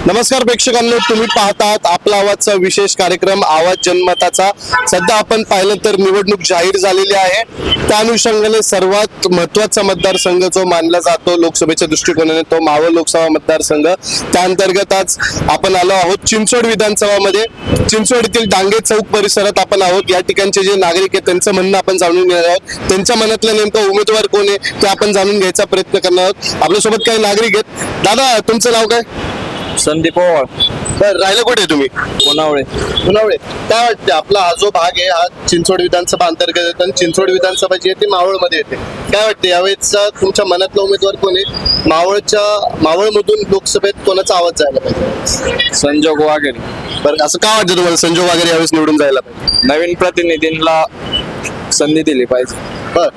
नमस्कार प्रेक्षकांनो, तुम्ही पाहतात आपला आवाजचा विशेष कार्यक्रम आवाज जनमताचा। सध्या आपण पाहिलं तर निवडणूक जाहीर झालेली आहे। त्या अनुषंगाने सर्वात महत्त्वाचा मतदारसंघ जो मानला जातो लोकसभेच्या दृष्टिकोनाने तो मावळ लोकसभा मतदारसंघ। त्या अंतर्गत आज आपण आलो आहोत चिंचवड विधानसभामध्ये। चिंचवड येथील डांगे चौक परिसरात आपण आहोत। या ठिकाणचे जे नागरिक आहेत त्यांचं म्हणणं आपण जाणून घेणार आहोत। त्यांच्या मनातला नेमका उमेदवार कोण आहे ते आपण जाणून घ्यायचा प्रयत्न करणार आहोत। आपल्यासोबत काही नागरिक आहेत। दादा, तुमचं नाव काय? संदीप पवार। बरं, राहिलं कुठे तुम्ही? पुनावळे। काय वाटते आपला हा जो भाग आहे हा चिंचवड विधानसभा अंतर्गत येतो आणि चिंचवड विधानसभा जी आहे ती मावळमध्ये येते। काय वाटते यावेळेचा तुमच्या मनातला उमेदवार कोण आहे? मावळमधून लोकसभेत कोणाचा आवाज जायला पाहिजे? संजोग वाघेरे। बरं, असं काय वाटतं तुम्हाला संजोग वगैरे यावेळेस निवडून जायला पाहिजे? नवीन प्रतिनिधींना संधी दिली पाहिजे। बरं,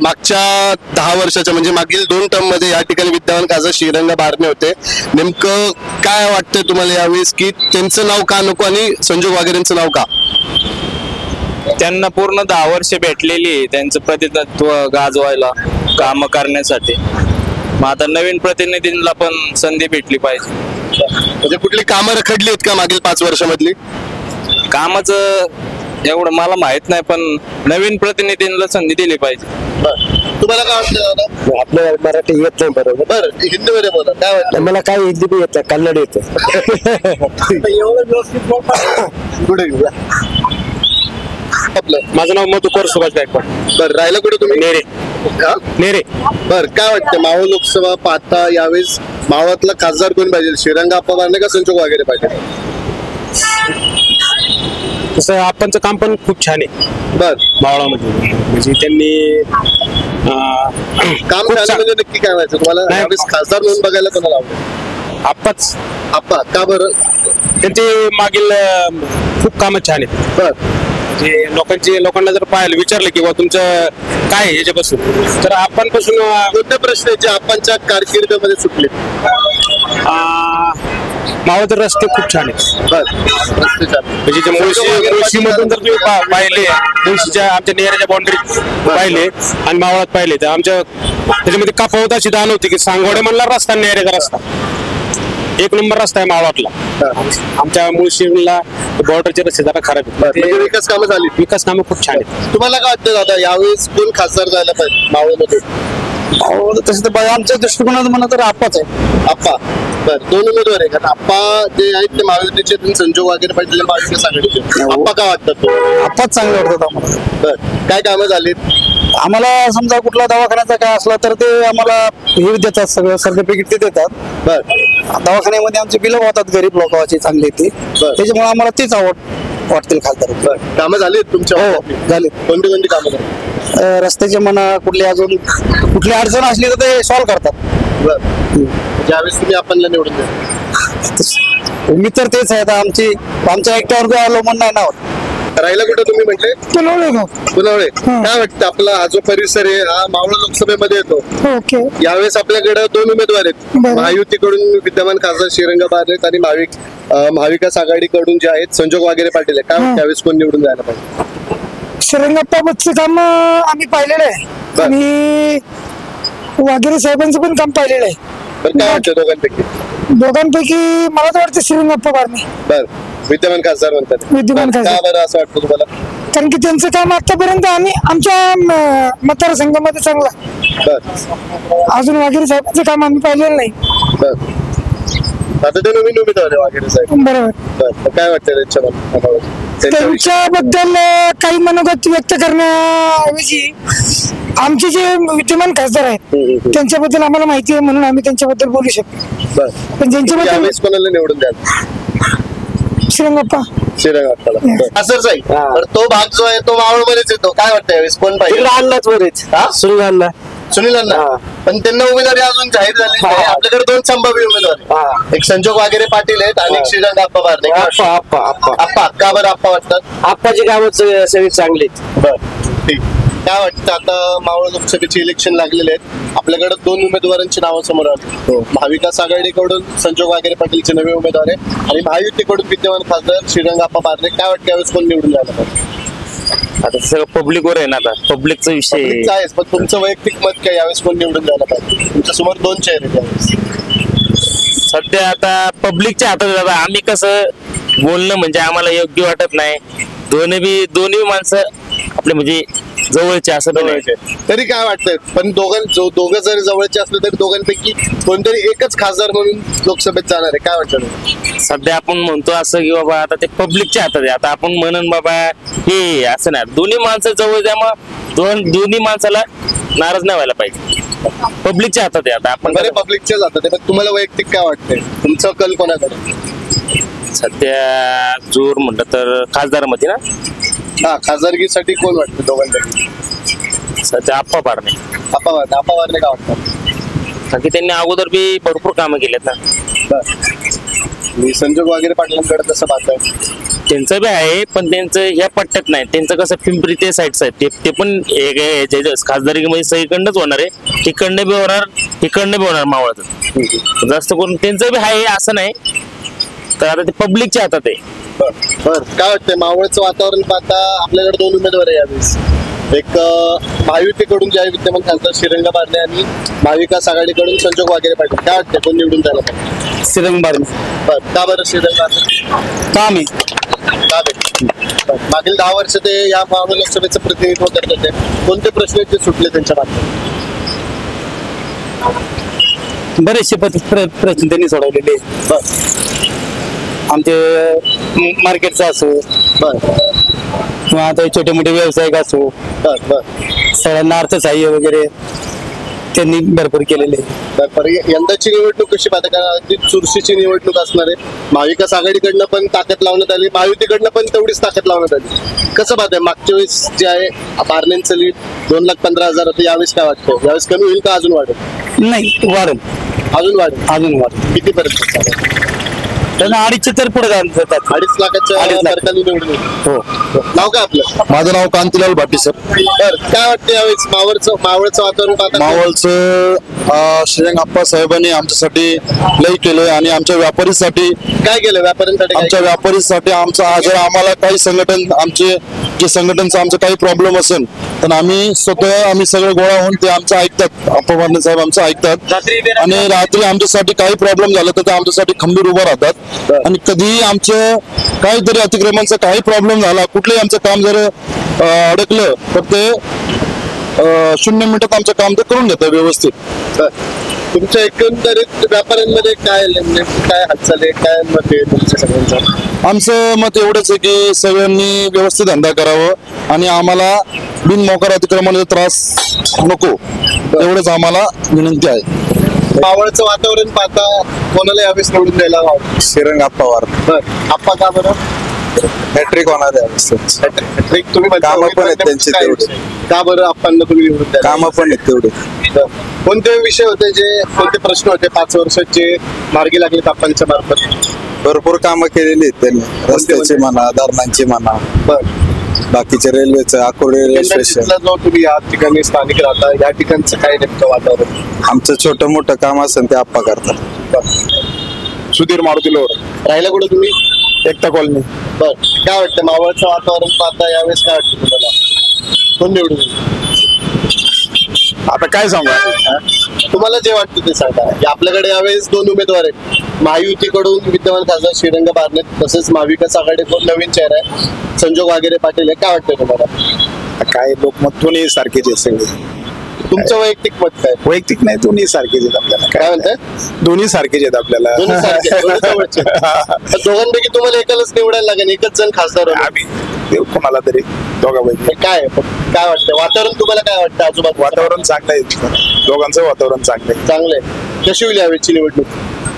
मागच्या 10 वर्षाच्या म्हणजे मागील 2 टर्म मध्ये या ठिकाणी विद्यमान खासदार श्रीरंग बारणे होते। नेमकं काय वाटतंय तुम्हाला यावेळेस की त्यांचं नाव का नको आणि संजोग वगैरेंचं नाव का? त्यांना पूर्ण 10 वर्ष भेटलेली त्यांचं प्रतिनिधित्व गाजवायला, काम करण्यासाठी। मग आता नवीन प्रतिनिधींना पण संधी भेटली पाहिजे। म्हणजे कुठली कामं रखडली आहेत का मागील 5 वर्षामधली? कामाचं एवढं मला माहित नाही, पण नवीन प्रतिनिधींना संधी दिली पाहिजे। तुम्हाला काय वाटतं दादा? आपल्याला मराठी येत नाही बरोबर। बरं, हिंदी मध्ये बोला। काय वाटतं? मला काय हिंदी बी येतं, कन्नड येतं। पुढे घेऊया आपलं। माझं नाव मधुकर सुभाष गायकवाड। बरं, राहिलं कुठे तुम्ही? नेरे। हा? नेरे। बरं, काय वाटतं मावळ लोकसभा पाहता यावेळेस मावळातला खासदार कोण पाहिजे? श्रीरंग अप्पा बारणे का संजोग वगैरे पाहिजे? तसं आपणचं काम पण खूप छान आहे बर मावळामध्ये। म्हणजे त्यांनी काम झालं म्हणजे नक्की काय व्हायचं तुम्हाला? नाही. यावेळेस खासदार म्हणून बघायला कोणाला आवडेल? आप्पाच। अप्पा का बरं? त्यांचे मागील खूप कामं छान आहेत। बर, लोकांना जर पाहिलं विचारलं की बा तुमचं काय आहे याच्यापासून, तर आपणपासून कोणते प्रश्न आहेत जे आपणच्या कारकिर्दीमध्ये सुटले? मावळचे रस्ते खूप छान आहेत। बर, रस्ते छान. म्हणजे जे मुळशीमधून जर तुम्ही पाहिले, मुळशीच्या आमच्या नेहऱ्याच्या बाउंड्री पाहिले आणि मावळात पाहिले, तर आमच्या त्याच्यामध्ये कापावत अशी दान होती की सांगोडे म्हणला रस्ता, नेहऱ्याचा रस्ता 1 नंबर रस्ता आहे मावळातला। आमच्या मुळशीला बॉर्डरचे रस्ते जरा खराब आहेत। म्हणजे विकास कामं झाली? विकास कामं खूप छान आहेत। तुम्हाला काय वाटतं दादा यावेळेस कोण खासदार झाला पाहिजे मावळमध्ये? तसं तर आमच्या दृष्टिकोनात म्हणा तर आप्पाच आहे। अप्पा। बर, 2 उमेदवार आहे का? अप्पा जे आहेत ते महायुतीचे, संजोग वगैरे पाहिजे महाविकास आघाडीचे। अप्पा का वाटतं? आप्पाच चांगले वाटतात आम्हाला। बर, काय कामं झालीत? आम्हाला समजा कुठला दवाखान्याचा काय असला तर ते आम्हाला हे देतात, सगळं सर्टिफिकेट ते देतात। बर, दवाखान्यामध्ये आमचे बिलं होतात गरीब लोकांची चांगली ती, त्याच्यामुळे आम्हाला तेच वाटतील खासदार। बर, कामं झालीत तुमच्या? हो, झाले। कोणती कामं झाली? रस्त्याचे म्हणा, कुठली अजून कुठली अडचण असली तर ते सॉल्व्ह करतात। बर, ज्यावेळेस तुम्ही आपणला निवडून द्या? मी तर तेच आहे आता आमच्या एकट्यावर अवलंबून नाही ना होत। राहिला कुठे तुम्ही म्हटले? पुनवळे। काय वाटतं आपला हा जो परिसर आहे हा मावळ लोकसभेमध्ये येतो? ओके। यावेळेस आपल्याकडे 2 उमेदवार आहेत। महायुतीकडून विद्यमान खासदार श्रीरंग बारणे आणि महाविकास आघाडीकडून जे आहेत संजोग वगैरे पाटील आहे। काय वाटतं यावेळेस कोण निवडून जायला पाहिजे? श्रीरंगाप्पाचं काम आम्ही पाहिलेलं आहे आणि वाघेरे साहेबांचं पण काम पाहिलेलं आहे। पण काय वाटतं दोघांपैकी मला तर वाटतं श्रीरंगाप्पा बारणे। बर, विद्यमान खासदार म्हणतात। विद्यमान खासदार. का बरं असं वाटतं तुम्हाला? कारण की त्यांचं काम आतापर्यंत आम्ही आमच्या मतदारसंघामध्ये चांगलं, बर, अजून वाघेरे साहेबांचं काम आम्ही पाहिलेलं नाही। बर, आता ते नवीन उमेदवार आहे वाघेरे साहेब। बरोबर। बर, काय वाटतं त्यांच्याबद्दल काही मनोगत व्यक्त करण्याऐवजी आमचे जे विद्यमान खासदार आहेत त्यांच्याबद्दल आम्हाला माहिती आहे म्हणून आम्ही त्यांच्याबद्दल बोलू शकतो। पण ज्यांच्याबद्दल कोणाला निवडून द्या? श्रीरंगाप्पा। श्रीरंगाप्पाला। असं जाईल। तो भाग जो आहे तो मावळमध्येच येतो। काय वाटतं यावेळेस कोण पाहिजे? सुनील अण्णा। पण त्यांना उमेदवारी अजून जाहीर झाली नाही। आपल्याकडे 2 संभाव्य उमेदवार आहेत, एक संजोग वगैरे पाटील आहेत आणि श्रीरंग अप्पा बारणे। अप्पा का बरं अप्पा वाटतात? आप्पाची कामं सगळी चांगली आहेत। बर, ठीक। काय वाटतं आता मावळ लोकसभेचे इलेक्शन लागलेले आहेत, आपल्याकडे 2 उमेदवारांची नावं समोर आली। महाविकास आघाडीकडून संजोग वगैरे पाटीलचे नवे उमेदवार आहे आणि महायुतीकडून विद्यमान खासदार श्रीरंग अप्पा बारणे। काय वाटतं यावेळेस कोण निवडून जायला पाहिजे? आता सगळं पब्लिकवर आहे ना, आता पब्लिकचा विषय आहे। पण तुमचं वैयक्तिक मत काय यावेळेस कोण निवडून जायला पाहिजे? तुमच्या समोर 2 चेहरे आहेत यावेळेस। सध्या आता पब्लिकच्या हातात आहे. आता आम्ही कसं बोलणं म्हणजे आम्हाला योग्य वाटत नाही. दोन्ही माणसं आपले म्हणजे जवळचे असं पण आहे. तरी काय वाटतंय पण दोघं जरी जवळचे असले तरी दोघांपैकी कोणतरी एकच खासदार म्हणून लोकसभेत जाणार आहे, काय वाटतं? सध्या आपण म्हणतो असं की बाबा आता ते पब्लिकच्या हातात आहे. आता आपण म्हणून बाबा हे असं नाही, दोन्ही माणसं जवळ द्या, मग दोन्ही माणसाला नाराज नाही व्हायला पाहिजे. पब्लिकच्या हातात आहे. आता आपण बरे पब्लिकच्या जातात पण तुम्हाला वैयक्तिक काय वाटतंय, तुमचा कल कोणाकडे? सध्या जोर म्हटलं तर खासदारामध्ये ना, हा खासदारकीसाठी कोण वाटतं दोघांपैकी? सध्या आप्पा पारणे. आप्पा वारणे काय वाटतं? कारण की त्यांनी अगोदर बी भरपूर कामं केलेत ना. मी संजोग वगैरे पाटलांकडे तसं पाहतोय. त्यांचं बी आहे पण त्यांचं ह्या पट्ट्यात नाही. त्यांचं कसं पिंपरी ते साईडचं आहे, ते पण खासदारकीमध्ये सगळीकडनंच होणार आहे. तिकडनं बी होणार मावळात. जास्त करून त्यांचं बी आहे असं नाही. तर आता ते पब्लिकच्या हातात आहे. बर काय वाटतंय मावळचं वातावरण पाहता? आपल्याकडे दोन उमेदवार आहे यावेळेस. एक महायुतीकडून जे आहे विद्यमान खासदार श्रीरंग बारणे आणि महाविकास आघाडीकडून संजोग वगैरे पाहिजे. काय वाटतंय कोण निवडून जायला पाहिजे? श्रीरंग बारणे. का बरं श्रीरंग बारणे? मागील 10 वर्ष ते या मावळ लोकसभेचं प्रतिनिधित्व करत होते. कोणते प्रश्न ते सुटले त्यांच्या माध्यमातून? बरेचसे प्रश्न त्यांनी सोडवलेले. आमचे मार्केटचा असो किंवा आता छोटे मोठे व्यावसायिक असो, सगळ्यांना अर्थसहाय्य वगैरे त्यांनी भरपूर केलेले. यंदाची निवडणूक कशी पाहता? कारण अगदी चुरशीची निवडणूक असणार आहे. महाविकास आघाडीकडनं पण ताकद लावण्यात आली, महायुतीकडनं पण तेवढीच ताकद लावण्यात आली. कसं पाहताय? मागच्या वेळेस जे आहे बारण्यांचं लीड 2,15,000 होतं, यावेळेस काय वाटतं? यावेळेस कमी होईल का अजून वाढेल? नाही, वाढेल. अजून वाढेल. किती पर्यंत? त्यांना 2.5 तर पुढे जातात. 2.5 लाखाच्या फरकाने निवडून. हो. नाव काय आपलं? माझं नाव कांतीलाल भाटी सर. बर काय वाटतं यावेळेस मावळचं वातावरण पाहता? मावळचं श्रीरंग आप्पा साहेबांनी आमच्यासाठी लई केलंय आणि आमच्या व्यापारीसाठी काय केलं? व्यापाऱ्यांसाठी आमच्या व्यापारीसाठी जर आम्हाला काही संघटनचं आमचं काही प्रॉब्लेम असेल तर आम्ही सगळे गोळा होऊन ते आमचं ऐकतात. आप्पा बारणे साहेब आमचं ऐकतात आणि रात्री आमच्यासाठी काही प्रॉब्लेम झाला तर ते आमच्यासाठी खंबीर उभं राहतात. आणि कधीही आमचं काहीतरी अतिक्रमणचा काही प्रॉब्लेम झाला, कुठलंही आमचं काम जर अडकलं तर ते 0 मिनिटात आमचं काम ते करून घेतात व्यवस्थित. तुमच्या एकंदरीत व्यापाऱ्यांमध्ये काय हालचाल आहे, काय मत आहे तुमच्या सगळ्यांचं? आमचं मत एवढंच आहे की सगळ्यांनी व्यवस्थित धंदा करावं आणि आम्हाला बिनमोकार अतिक्रमणाचा त्रास नको, एवढंच आम्हाला विनंती आहे. मावळचं वातावरण पाहता कोणाला यावेळेस निवडून द्यायला हवं? श्रीरंग आप्पा वार. आप्पा का बरं? हॅट्रिक होणार आहे. तुम्ही कामं पण आहेत त्यांचे तेवढे. का बरं आप्पांना तुम्ही निवडून द्या? कामं पण आहेत तेवढे. कोणते विषय होते, कोणते प्रश्न होते 5 वर्षाचे मार्गी लागलेत आप्पांच्या मार्फत? भरपूर कामं केलेली आहेत त्यांनी, रस्त्याची म्हणा, धरणांची म्हणा, बाकीचे रेल्वेचं, अकोले रेल्वे स्टेशन. जो तुम्ही या ठिकाणी स्थानिक राहता, या ठिकाणचं काय नेमकं वातावरण? आमचं छोटं मोठं काम असेल ते आप्पा करतात. सुधीर मारुती लोर. राहिला कुठं तुम्ही? एकता कॉलनी. बर काय वाटतं मावळचं वातावरण पाहता यावेळेस काय वाटतं तुम्हाला? कोण निवडून? आता काय सांगा, तुम्हाला जे वाटतं ते सांगा. आपल्याकडे यावेळेस 2 उमेदवार आहेत. महायुतीकडून विद्यमान खासदार श्रीरंग बारणे, तसेच महाविकास आघाडीकडून नवीन चेहरा आहे संजोग वगैरे पाटील. काय वाटतं तुम्हाला? काय लोकमत दोन्ही सारखेच आहे सगळे. तुमचं वैयक्तिक मत काय? वैयक्तिक नाही, दोन्ही सारखेच आहेत आपल्याला. काय म्हणताय? दोन्ही सारखेच आहेत आपल्याला. दोन्ही सारखे, दोन्ही जवळचे. दोघांपैकी तुम्हाला एकालाच निवडायला लागेल, एकच जण खासदार होणार. आम्ही देऊ कोणाला तरी दोघांपैकी. काय वाटतं वातावरण तुम्हाला? काय वाटतं आजूबाजू? वातावरण चांगलं आहे, दोघांचं वातावरण चांगलं आहे. चांगलं आहे. कशी होईल यावेळची निवडणूक?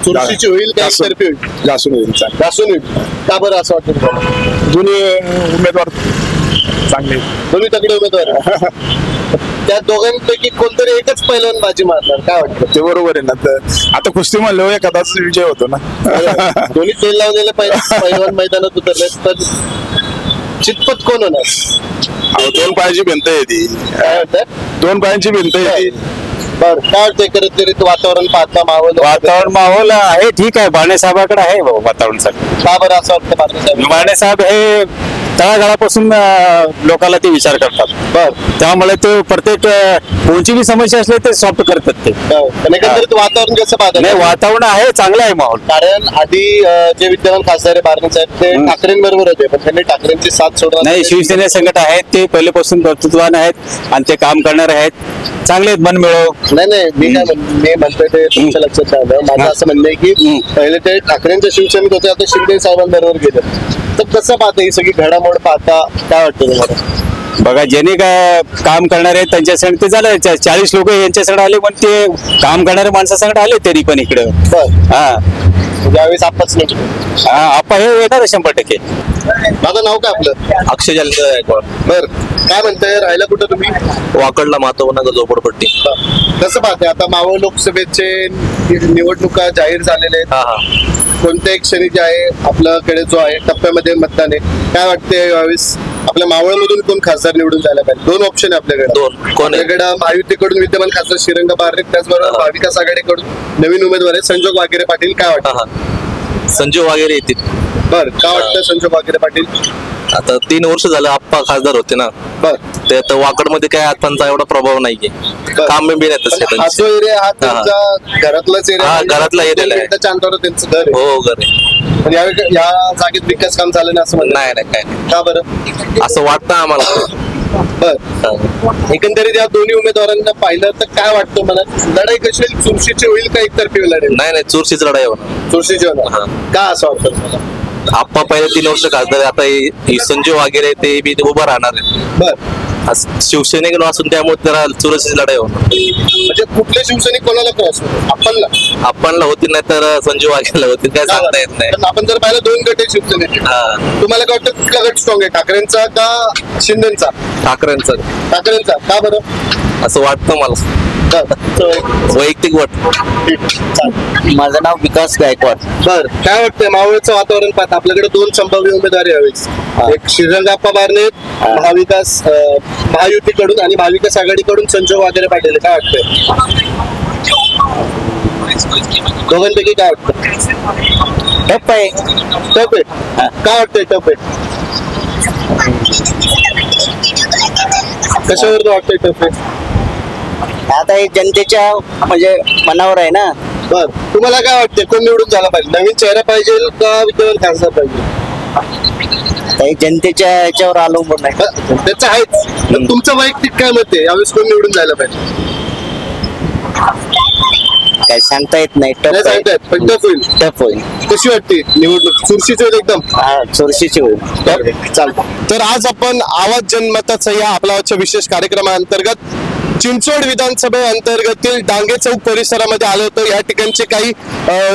चुरशीची होईल का एकतर्फी होईल? घासून होईल. घासून होईल. का बरं असं वाटतं तुम्हाला? दोन्ही उमेदवार चांगले, दोन्ही तगडे उमेदवार. त्या दोघांपैकी कोणतरी एकच पहिलवान बाजी मारणार. काय वाटतं? ते बरोबर आहे ना. तर आता कुस्ती म्हणलं एखादाच विजय होतो ना. दोन्ही तेल लावलेले पहिलवान मैदानात उतरले तर चितपत कोण होणार? 2 पायाची भिंत आहे ती. काय वाटतं? 2 पायांची भिंत आहे ती. बर काय वाटतं एकंदरीत वातावरण पाहता वातावरण माहोल आहे, ठीक आहे. बारणे साहेबाकडे आहे वातावरण. का बरं असं वाटतं? बारणे साहेब हे तळागाळापासून लोकांना ते विचार करतात. त्यामुळे ते प्रत्येक कोणची बी समस्या असली ते सॉल्व्ह करतात ते. पण एकंदरीत वातावरण कसं पाहतात? नाही, वातावरण आहे, चांगलं आहे माहोल. कारण आधी जे विद्यमान खासदार आहे बारणे साहेब ते ठाकरेंबरोबर होते, पण त्यांनी ठाकरेंची साथ सोडणार नाही, शिवसेना संघट आहेत, ते पहिल्यापासून कर्तृत्वान आहेत आणि ते काम करणारे आहेत, चांगले आहेत, मन मिळव. नाही मी म्हणतोय ते तुमच्या लक्षात आलं. माझं असं म्हणणं आहे की पहिले ते ठाकरेंच्या शिवसेनेत होते, आता शिंदे साहेबांबरोबर गेले. तर कसं पाहता ही सगळी घडामोड पाहता काय वाटतं तुम्हाला? बघा, ज्यांनी काय काम करणारे आहेत त्यांच्या संग ते झालं, 40 लोक यांच्या संग आले, पण ते काम करणाऱ्या माणसासंग आले तरी पण इकडे. ज्यावेळेस आपच नाही आपा हे येणार 100%. माझं नाव काय आपलं? अक्षय गायकवाड. बर, काय म्हणताय, राहिला कुठं तुम्ही? वाकडला मातोनागर झोपडपट्टी. कसं पाहते आता मावळ लोकसभेचे निवडणुका जाहीर झालेले आहेत, कोणत्याही क्षणी जे आहे आपल्याकडे जो आहे टप्प्यामध्ये मतदान आहे, काय वाटते यावेळेस आपल्या मावळमधून कोण खासदार निवडून जायला पाहिजे? 2 ऑप्शन आहे आपल्याकडे. कोण आहे? आपल्याकडे महायुतीकडून विद्यमान खासदार श्रीरंग बारणे, त्याचबरोबर महाविकास आघाडीकडून नवीन उमेदवार आहे संजोग वाघेरे पाटील. काय वाटतं? संजू वगैरे येतील. बर, काय वाटतं संजोग वाघेरे पाटील? आता 3 वर्ष झालं आप्पा खासदार होते ना, बर, ते आता वाकड मध्ये काय आत्ताचा एवढा प्रभाव नाहीये. काम बी नाही तसं हा जो एरिया हा त्यांचा घरातलाच एरिया, हा, घरातला area आहे. त्याच्या अंतरावर त्यांचं घर आहे. हो घर आहे. पण या जागेत विकास काम झालं नाही असं म्हणणं नाही काय नाही. का बरं? असं वाटतं आम्हाला. बर, एकंदरीत या दोन्ही उमेदवारांना पाहिलं तर काय वाटतं मला, लढाई कशी होईल? चुरशीची होईल का एकतर्फी लढाई? नाही चुरशीच लढाई होणार. चुरशीची होणार. का असं वाटतं मला? आप्पा पहिले 3 वर्ष खासदार, आता ही संजू वगैरे ते बी उभं राहणार आहे. बर, शिवसेनेकडून असून त्यामुळे त्याला चुरशीच लढाई होणार. म्हणजे कुठले शिवसैनिक कोणाला क्रॉस आपणला होती नाही तर संजू वगैरे होती, काय सांगता येत नाही. आपण जर पाहिलं 2 गट आहे शिवसेनेचे, तुम्हाला काय वाटतं कुठला गट स्ट्रॉंग आहे, ठाकरेंचा का शिंदेचा? ठाकरेंचा. का बरं असं वाटतं मला, वैयक्तिक वाटतं. माझं नाव विकास गायकवाड. बर, काय वाटतंय मावळचं वातावरण पाहता? आपल्याकडे 2 संभाव्य उमेदवार यावेळेस, एक श्रीरंगाप्पा बारणे महायुतीकडून आणि महाविकास आघाडीकडून संजोग वाघेरे पाटील. काय वाटतंय दोघांपैकी? काय वाटतं? टप आहे. टप आहे. काय वाटतंय टप आहे? कशावर वाटतंय टप आहे? आता हे जनतेच्या म्हणजे मनावर आहे ना. बर, तुम्हाला काय वाटतंय कोण निवडून झाला पाहिजे? नवीन चेहरा पाहिजे का विद्यमान खासदार पाहिजे? जनतेच्या याच्यावर अवलंबून आहे. त्याचं आहेच, पण तुमचं वैयक्तिक काय मत आहे, यावेळेस कोण निवडून जायला पाहिजे? काय सांगता येत नाही. नाही सांगता येत, पण टफ होईल. टफ होईल. कशी वाटते निवडणूक? चुरशीची होईल एकदम? चुरशीची होईल. चालतं. तर आज आपण आवाज जनमताचा या आपल्या विशेष कार्यक्रमाअंतर्गत चिंचवड विधानसभे अंतर्गतील डांगे चौक परिसरामध्ये आलो होतो. या ठिकाणचे काही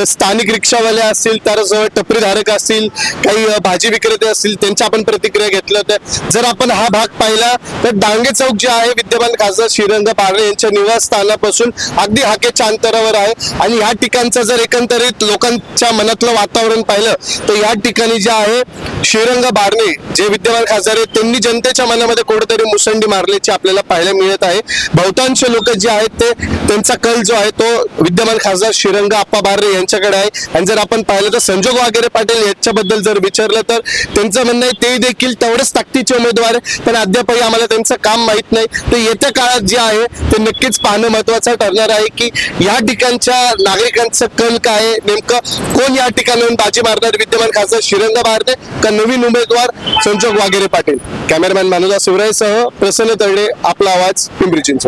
स्थानिक रिक्षावाले असतील, त्याचबरोबर टपरीधारक असतील, काही भाजी विक्रेते असतील, त्यांच्या आपण प्रतिक्रिया घेतल्या होत्या. जर आपण हा भाग पाहिला तर डांगे चौक जे आहे विद्यमान खासदार श्रीरंग बारणे यांच्या निवासस्थानापासून अगदी हाकेच्या अंतरावर आहे. आणि या ठिकाणचं जर एकंदरीत लोकांच्या मनातलं वातावरण पाहिलं तर या ठिकाणी जे आहे श्रीरंग बारणे जे विद्यमान खासदार आहेत त्यांनी जनतेच्या मनामध्ये कुठेतरी मुसंडी मारल्याची आपल्याला पाहायला मिळत आहे. बहुतांश लोक जे आहेत ते त्यांचा कल जो आहे तो विद्यमान खासदार श्रीरंग आप्पा बारणे यांच्याकडे आहे. आणि जर आपण पाहिलं तर संजोग वाघेरे पाटील यांच्याबद्दल जर विचारलं तर त्यांचं म्हणणं आहे ते देखील तेवढेच ताकदीचे उमेदवार आहे, पण अद्यापही आम्हाला त्यांचं काम माहीत नाही. तर येत्या काळात जे आहे ते नक्कीच पाहणं महत्वाचं ठरणार आहे की या ठिकाणच्या नागरिकांचं कल काय आहे, नेमकं कोण या ठिकाणी बाजी मारणार, विद्यमान खासदार श्रीरंग बारणे का नवीन उमेदवार संजोग वाघेरे पाटील. कॅमेरामॅन मानुदा शिवरायसह प्रसन्न तळडे, आपला आवाज, पिंपरी चिंचवड.